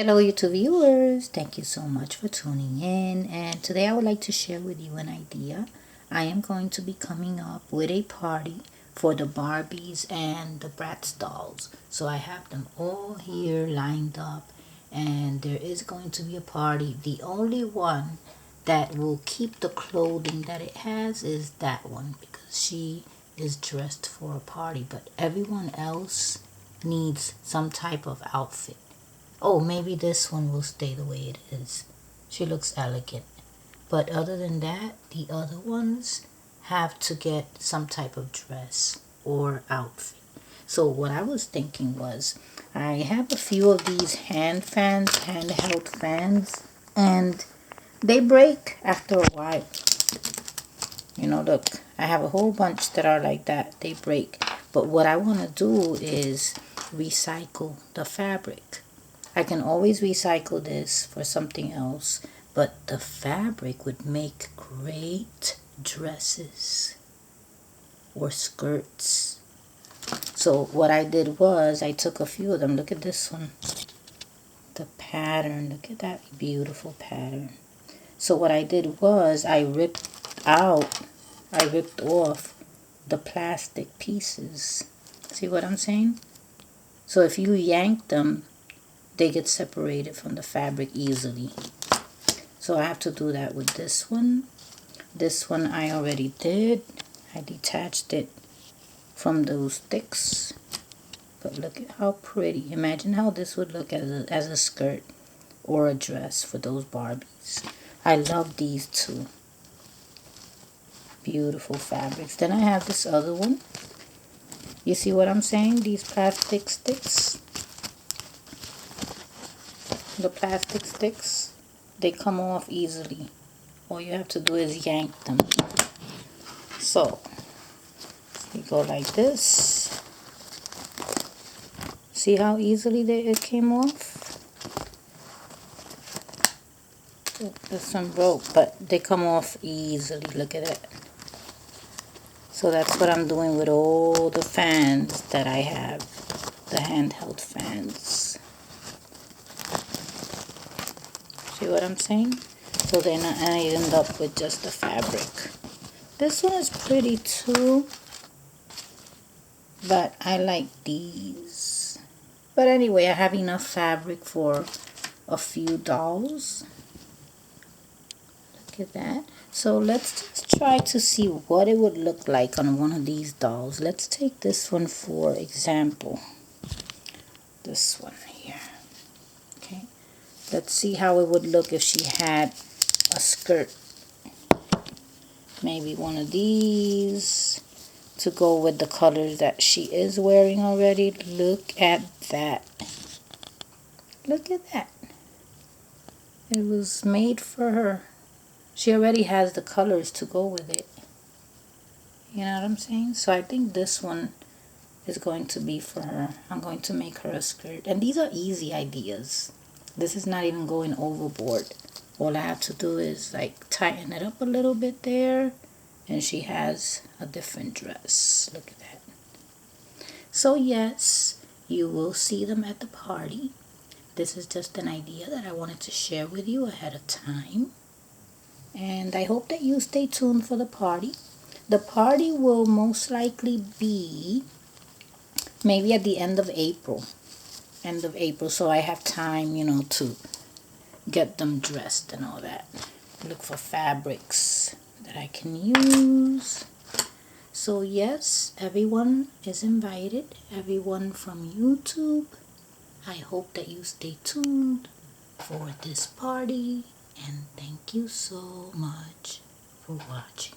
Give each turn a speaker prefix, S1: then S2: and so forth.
S1: Hello YouTube viewers, thank you so much for tuning in, and today I would like to share with you an idea. I am going to be coming up with a party for the Barbies and the Bratz dolls. So I have them all here lined up, and there is going to be a party. The only one that will keep the clothing that it has is that one, because she is dressed for a party, but everyone else needs some type of outfit. Oh, maybe this one will stay the way it is. She looks elegant. But other than that, the other ones have to get some type of dress or outfit. So what I was thinking was, I have a few of these handheld fans, and they break after a while. Look, I have a whole bunch that are like that. They break. But what I want to do is recycle the fabric. I can always recycle this for something else, but the fabric would make great dresses or skirts. So what I did was I took a few of them. Look at this one. The pattern. Look at that beautiful pattern. So what I did was I ripped off the plastic pieces. See what I'm saying? So if you yank them, they get separated from the fabric easily. So I have to do that with this one. This one I already did. I detached it from those sticks. But look at how pretty. Imagine how this would look as a skirt or a dress for those Barbies. I love these two. Beautiful fabrics. Then I have this other one. You see what I'm saying? These plastic sticks. The plastic sticks, they come off easily. All you have to do is yank them. So you go like this. See how easily it came off? This one broke, but they come off easily. Look at it. So that's what I'm doing with all the fans that I have, the handheld fans. See what I'm saying? So then I end up with just the fabric. This one is pretty too, but I like these. But anyway, I have enough fabric for a few dolls. Look at that. So let's just try to see what it would look like on one of these dolls. Let's take this one for example. This one here. Okay. Let's see how it would look if she had a skirt. Maybe one of these to go with the colors that she is wearing already. Look at that. Look at that. It was made for her. She already has the colors to go with it. You know what I'm saying? So I think this one is going to be for her. I'm going to make her a skirt. And these are easy ideas. This is not even going overboard. All I have to do is like tighten it up a little bit there, and she has a different dress. Look at that. So yes, you will see them at the party. This is just an idea that I wanted to share with you ahead of time. And I hope that you stay tuned for the party. The party will most likely be maybe at the end of April. So I have time, to get them dressed and all that. Look for fabrics that I can use. So yes, everyone is invited. Everyone from YouTube. I hope that you stay tuned for this party. And thank you so much for watching.